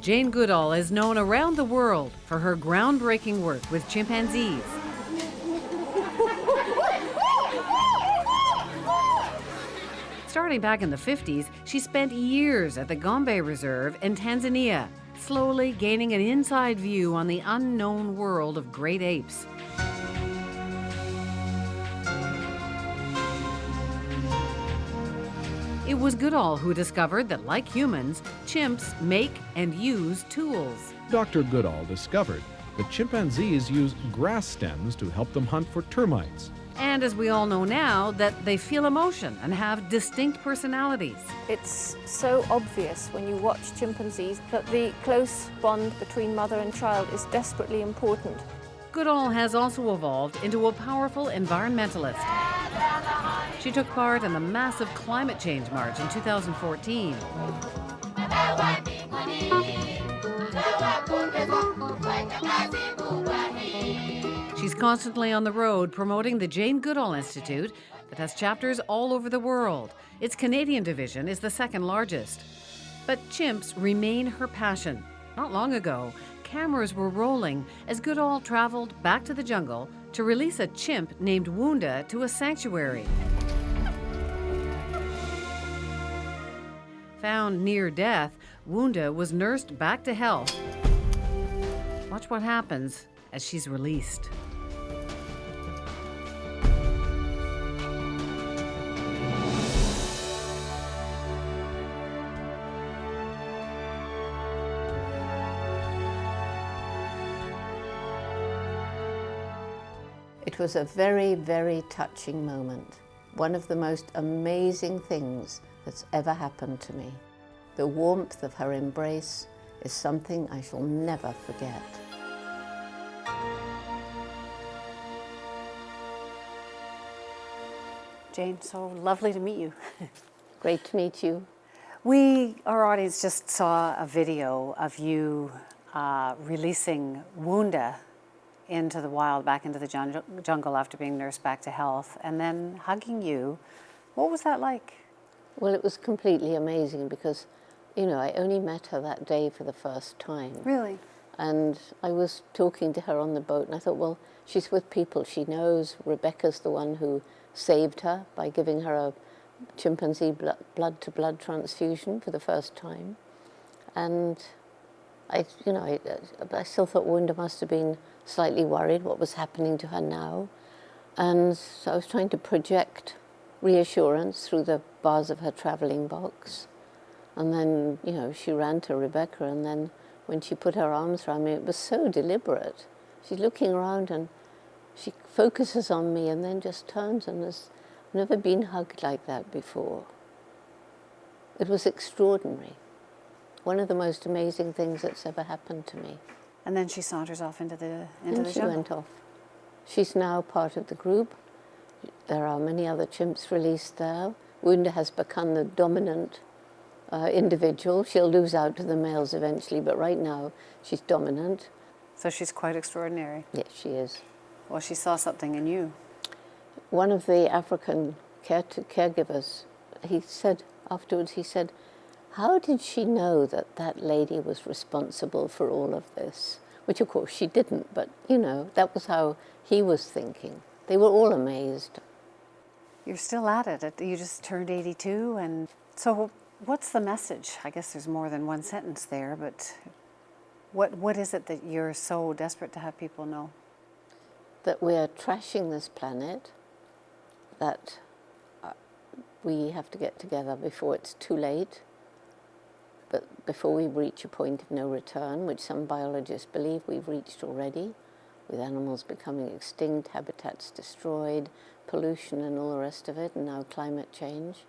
Jane Goodall is known around the world for her groundbreaking work with chimpanzees. Starting back in the 50s, she spent years at the Gombe Reserve in Tanzania, slowly gaining an inside view on the unknown world of great apes. It was Goodall who discovered that, like humans, chimps make and use tools. Dr. Goodall discovered that chimpanzees use grass stems to help them hunt for termites. And as we all know now, that they feel emotion and have distinct personalities. It's so obvious when you watch chimpanzees that the close bond between mother and child is desperately important. Goodall has also evolved into a powerful environmentalist. She took part in the massive climate change march in 2014. She's constantly on the road promoting the Jane Goodall Institute that has chapters all over the world. Its Canadian division is the second largest. But chimps remain her passion. Not long ago, cameras were rolling as Goodall traveled back to the jungle to release a chimp named Wunda to a sanctuary. Found near death, Wunda was nursed back to health. Watch what happens as she's released. It was a very, very touching moment. One of the most amazing things that's ever happened to me. The warmth of her embrace is something I shall never forget. Jane, so lovely to meet you. Great to meet you. Our audience just saw a video of you releasing Wunda into the wild, back into the jungle after being nursed back to health, and then hugging you. What was that like? Well, it was completely amazing because, you know, I only met her that day for the first time. Really? And I was talking to her on the boat, and I thought, well, she's with people she knows. Rebecca's the one who saved her by giving her a chimpanzee blood-to-blood transfusion for the first time. And I still thought Wunda must have been slightly worried what was happening to her now. And so I was trying to project reassurance through the bars of her traveling box. And then, you know, she ran to Rebecca, and then when she put her arms around me, it was so deliberate. She's looking around and she focuses on me and then just turns, and has never been hugged like that before. It was extraordinary. One of the most amazing things that's ever happened to me. And then she saunters off into the And she jungle. went off. She's now part of the group. There are many other chimps released there. Wunda has become the dominant individual. She'll lose out to the males eventually, but right now she's dominant. So she's quite extraordinary. Yes, she is. Well, she saw something in you. One of the African caregivers, he said afterwards, he said, how did she know that that lady was responsible for all of this? Which, of course, she didn't, but, you know, that was how he was thinking. They were all amazed. You're still at it. You just turned 82, and so what's the message? I guess there's more than one sentence there, but what is it that you're so desperate to have people know? That we're trashing this planet, that we have to get together before it's too late, but before we reach a point of no return, which some biologists believe we've reached already, with animals becoming extinct, habitats destroyed, pollution and all the rest of it, and now climate change.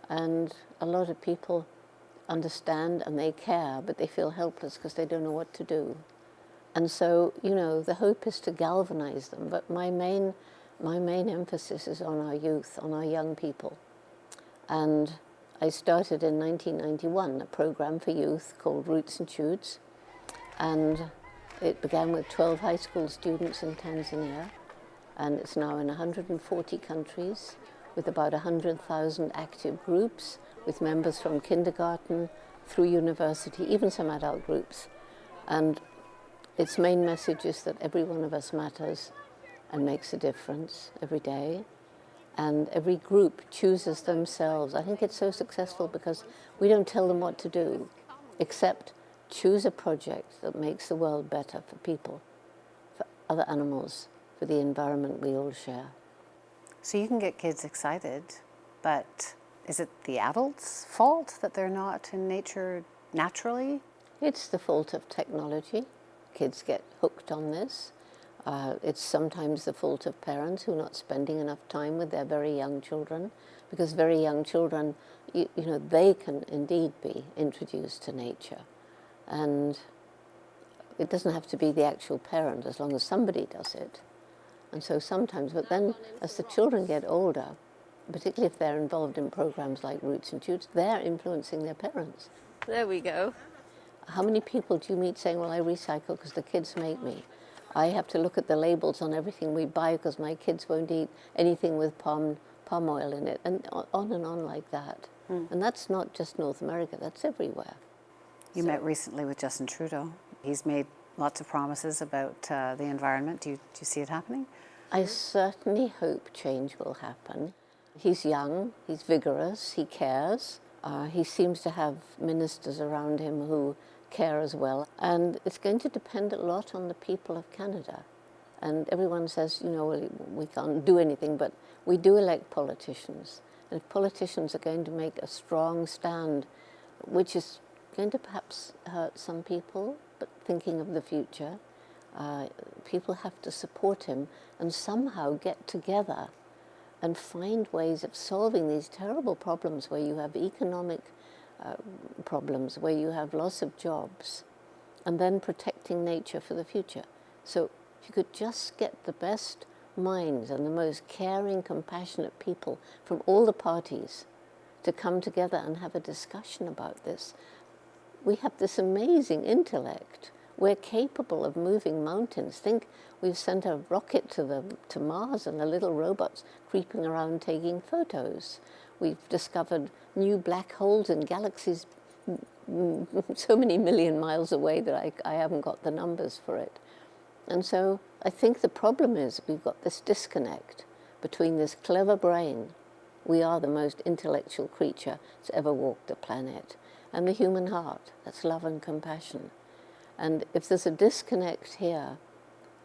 And a lot of people understand and they care, but they feel helpless because they don't know what to do. And so, you know, the hope is to galvanize them, but my main emphasis is on our youth, on our young people. And I started in 1991 a program for youth called Roots and Shoots, and it began with 12 high school students in Tanzania, and it's now in 140 countries with about 100,000 active groups with members from kindergarten through university, even some adult groups. And its main message is that every one of us matters and makes a difference every day. And every group chooses themselves. I think it's so successful because we don't tell them what to do, except choose a project that makes the world better for people, for other animals, for the environment we all share. So you can get kids excited, but is it the adults' fault that they're not in nature naturally? It's the fault of technology. Kids get hooked on this. It's sometimes the fault of parents who are not spending enough time with their very young children, because very young children, you know, they can indeed be introduced to nature. And it doesn't have to be the actual parent, as long as somebody does it. And so sometimes, but then as the children get older, particularly if they're involved in programs like Roots and Shoots, they're influencing their parents. There we go. How many people do you meet saying, well, I recycle because the kids make me? I have to look at the labels on everything we buy because my kids won't eat anything with palm oil in it, and on like that. And that's not just North America, that's everywhere. You met recently with Justin Trudeau. He's made lots of promises about the environment. Do you see it happening? I certainly hope change will happen. He's young, he's vigorous, he cares. He seems to have ministers around him who care as well. And it's going to depend a lot on the people of Canada. And everyone says, you know, well, we can't do anything, but we do elect politicians. And if politicians are going to make a strong stand, which is going to perhaps hurt some people, but thinking of the future, people have to support him and somehow get together and find ways of solving these terrible problems where you have economic problems, where you have loss of jobs, and then protecting nature for the future. So if you could just get the best minds and the most caring, compassionate people from all the parties to come together and have a discussion about this. We have this amazing intellect. We're capable of moving mountains. Think, we've sent a rocket to Mars and the little robots creeping around taking photos. We've discovered new black holes in galaxies so many million miles away that I haven't got the numbers for it. And so I think the problem is we've got this disconnect between this clever brain, we are the most intellectual creature that's ever walked the planet, and the human heart, that's love and compassion. And if there's a disconnect here,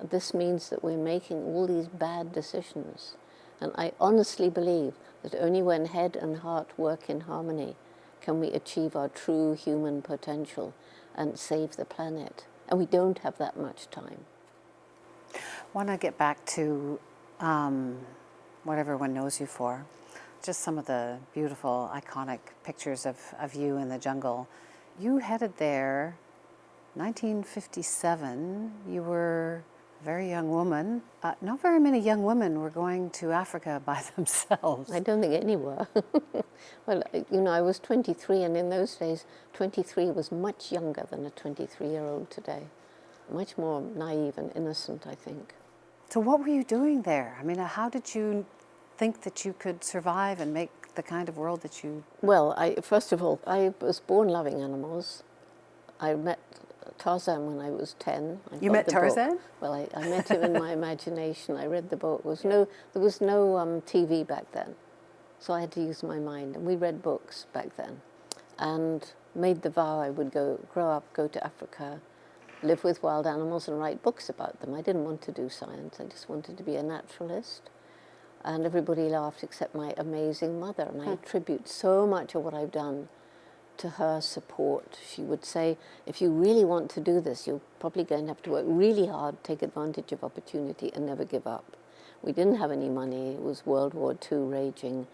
this means that we're making all these bad decisions. And I honestly believe that only when head and heart work in harmony can we achieve our true human potential and save the planet. And we don't have that much time. I want to get back to what everyone knows you for. Just some of the beautiful, iconic pictures of you in the jungle. You headed there 1957. You were a very young woman. Not very many young women were going to Africa by themselves. I don't think any were. Well, you know, I was 23, and in those days, 23 was much younger than a 23-year-old today. Much more naive and innocent, I think. So what were you doing there? I mean, how did you think that you could survive and make the kind of world that you... Well, first of all, I was born loving animals. I met Tarzan when I was 10. You met Tarzan? Book. Well, I met him in my imagination. I read the book. There was no TV back then, so I had to use my mind. And we read books back then, and made the vow I would grow up, go to Africa, live with wild animals, and write books about them. I didn't want to do science. I just wanted to be a naturalist. And everybody laughed except my amazing mother. And I attribute so much of what I've done to her support. She would say, if you really want to do this, you're probably going to have to work really hard, take advantage of opportunity, and never give up. We didn't have any money. It was World War II raging.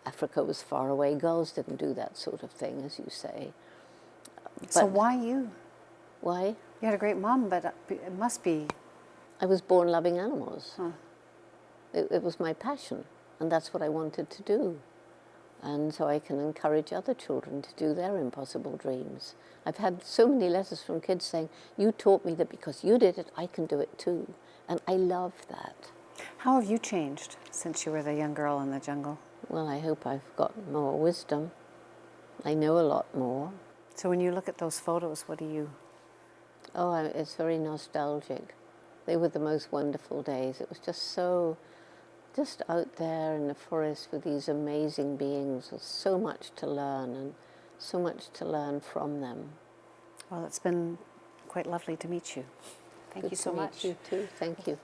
Africa was far away. Girls didn't do that sort of thing, as you say. So why you? Why? You had a great mom, but it must be... I was born loving animals. It was my passion, and that's what I wanted to do. And so I can encourage other children to do their impossible dreams. I've had so many letters from kids saying, you taught me that because you did it, I can do it too. And I love that. How have you changed since you were the young girl in the jungle? Well, I hope I've got more wisdom. I know a lot more. So when you look at those photos, what do you... Oh, it's very nostalgic. They were the most wonderful days. It was just so, just out there in the forest with these amazing beings with so much to learn and so much to learn from them. Well, it's been quite lovely to meet you. Thank you so much. You too. Thank you.